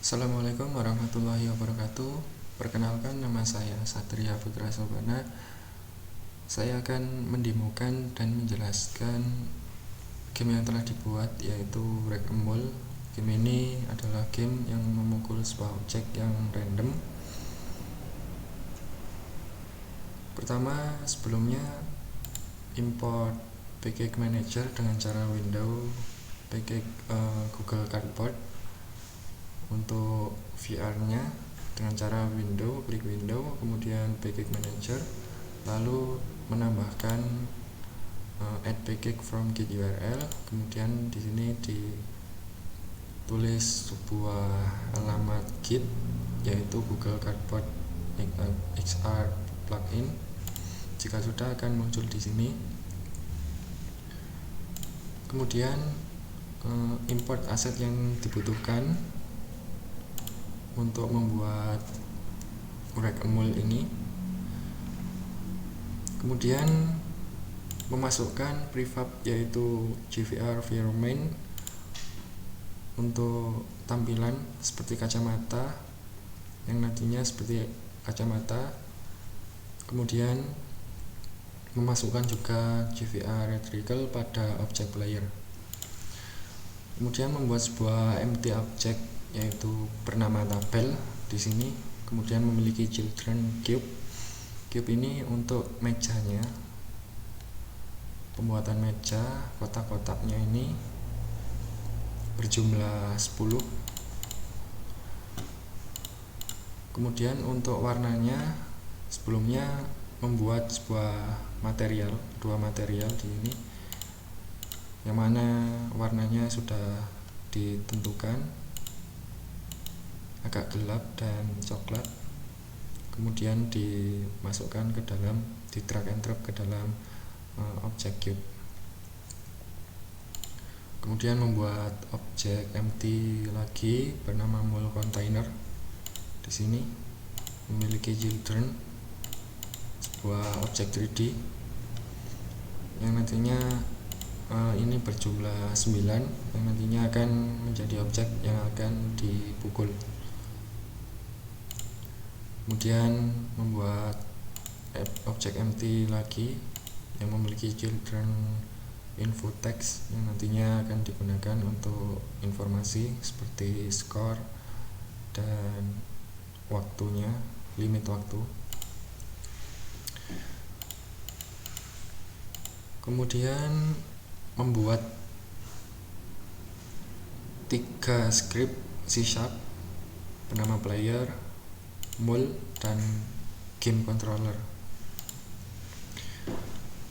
Assalamualaikum warahmatullahi wabarakatuh. Perkenalkan, nama saya Satria Putra Sobana. Saya akan mendemokan dan menjelaskan game yang telah dibuat, yaitu Wreck-A-Mole. Game ini adalah game yang memukul sebuah objek yang random. Pertama, sebelumnya import package manager dengan cara window package Google Cardboard. Untuk VR-nya dengan cara klik window, kemudian package manager, lalu menambahkan add package from git URL, kemudian di sini ditulis sebuah alamat git, yaitu Google Cardboard XR plugin. Jika sudah, akan muncul di sini. Kemudian import aset yang dibutuhkan untuk membuat Wreck-A-Mole ini. Kemudian memasukkan prefab, yaitu GVR Main untuk tampilan seperti kacamata, yang nantinya seperti kacamata. Kemudian memasukkan juga GVR Retrieval pada objek player. Kemudian membuat sebuah empty object, yaitu bernama tabel di sini. Kemudian memiliki children cube. Cube ini untuk mejanya, pembuatan meja. Kotak-kotaknya ini berjumlah 10. Kemudian untuk warnanya, sebelumnya membuat sebuah material, dua material di ini, yang mana warnanya sudah ditentukan, agak gelap dan coklat. Kemudian dimasukkan ke dalam, di drag and drop ke dalam objek cube. Kemudian membuat objek empty lagi bernama mole container. Di sini memiliki children, sebuah objek 3D yang nantinya ini berjumlah 9, yang nantinya akan menjadi objek yang akan dipukul. Kemudian membuat objek empty lagi yang memiliki children info text, yang nantinya akan digunakan untuk informasi seperti skor dan waktunya, limit waktu. Kemudian membuat 3 script C# bernama player, mole, dan game controller.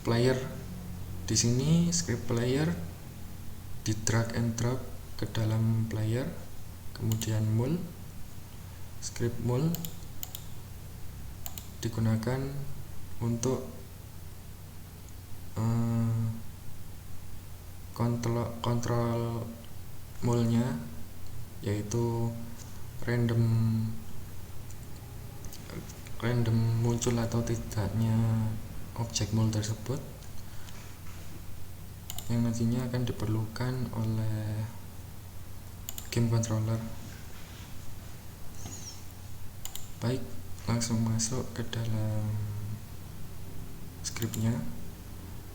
Player di sini, script player di drag and drop ke dalam player. Kemudian mole, script mole digunakan untuk kontrol mole-nya, yaitu random muncul atau tidaknya objek mole tersebut, yang nantinya akan diperlukan oleh game controller. Baik, langsung masuk ke dalam scriptnya.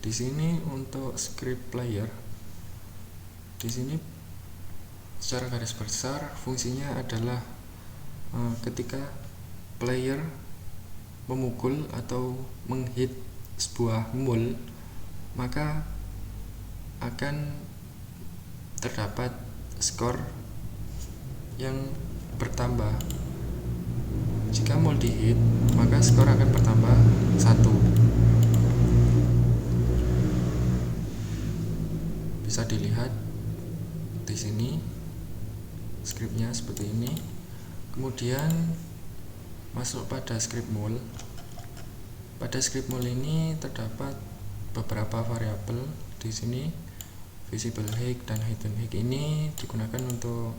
Di sini untuk script player, di sini secara garis besar fungsinya adalah ketika player memukul atau menghit sebuah mole, maka akan terdapat skor yang bertambah. Jika mole dihit, maka skor akan bertambah 1. Bisa dilihat di sini scriptnya seperti ini. Kemudian masuk pada script mole. Pada script mole ini terdapat beberapa variabel. Di sini visible height dan hidden height ini digunakan untuk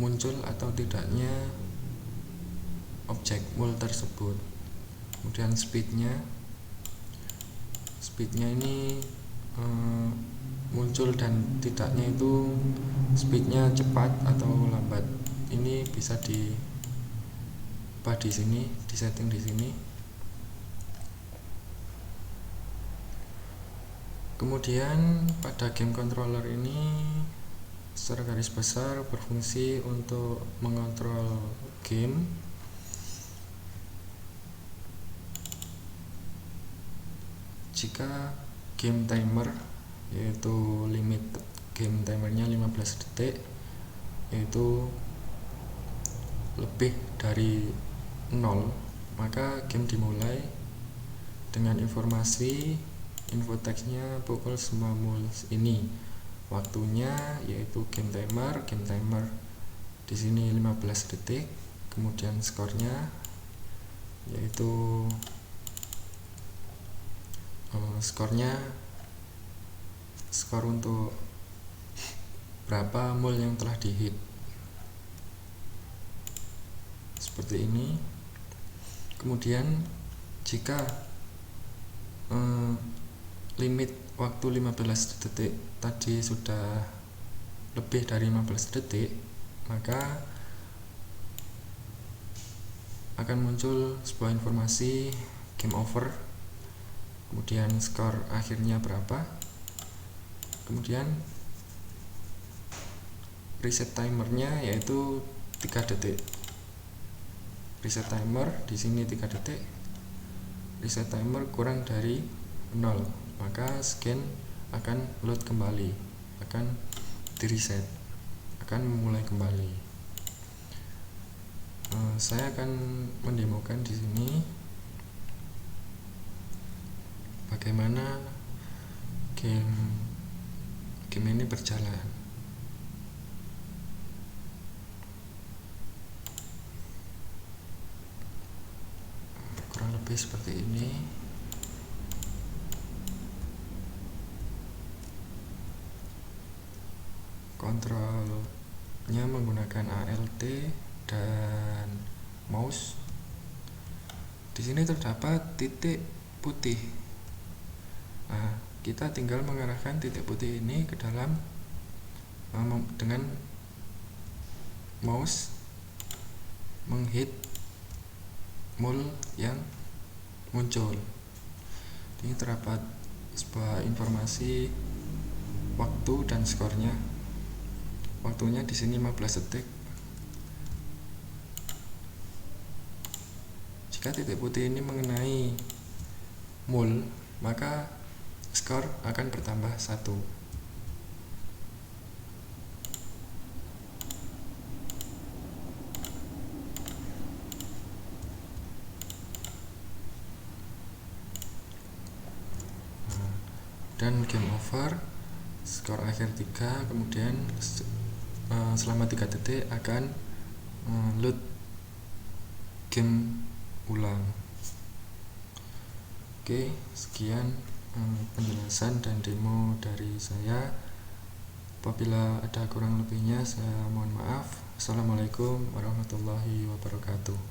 muncul atau tidaknya objek mole tersebut. Kemudian speednya ini muncul dan tidaknya itu speednya cepat atau lambat. Ini bisa diubah di sini, di setting di sini. Kemudian pada game controller ini secara garis besar berfungsi untuk mengontrol game. Jika game timer, yaitu limit game timernya 15 detik, yaitu lebih dari 0, maka game dimulai dengan informasi info teksnya pukul 9 ini. Waktunya yaitu game timer di sini 15 detik. Kemudian skornya yaitu skor untuk berapa mul yang telah dihit, seperti ini. Kemudian jika limit waktu 15 detik tadi sudah lebih dari 15 detik, maka akan muncul sebuah informasi game over, kemudian skor akhirnya berapa, kemudian reset timernya yaitu 3 detik. Reset timer di sini 3 detik. Reset timer kurang dari 0, maka scan akan load kembali, akan di reset, akan memulai kembali. Saya akan mendemokan di sini bagaimana game ini berjalan. Kurang lebih seperti ini. Kontrolnya menggunakan ALT dan mouse. Di sini terdapat titik putih. Nah, kita tinggal mengarahkan titik putih ini ke dalam dengan mouse, menghit mul yang muncul. Ini terdapat sebuah informasi waktu dan skornya. Waktunya di sini 15 detik. Jika titik putih ini mengenai mul, maka skor akan bertambah 1. Dan game over, skor akhir 3, kemudian selama 3 detik akan load game ulang. Oke, sekian penjelasan dan demo dari saya. Apabila ada kurang lebihnya saya mohon maaf. Assalamualaikum warahmatullahi wabarakatuh.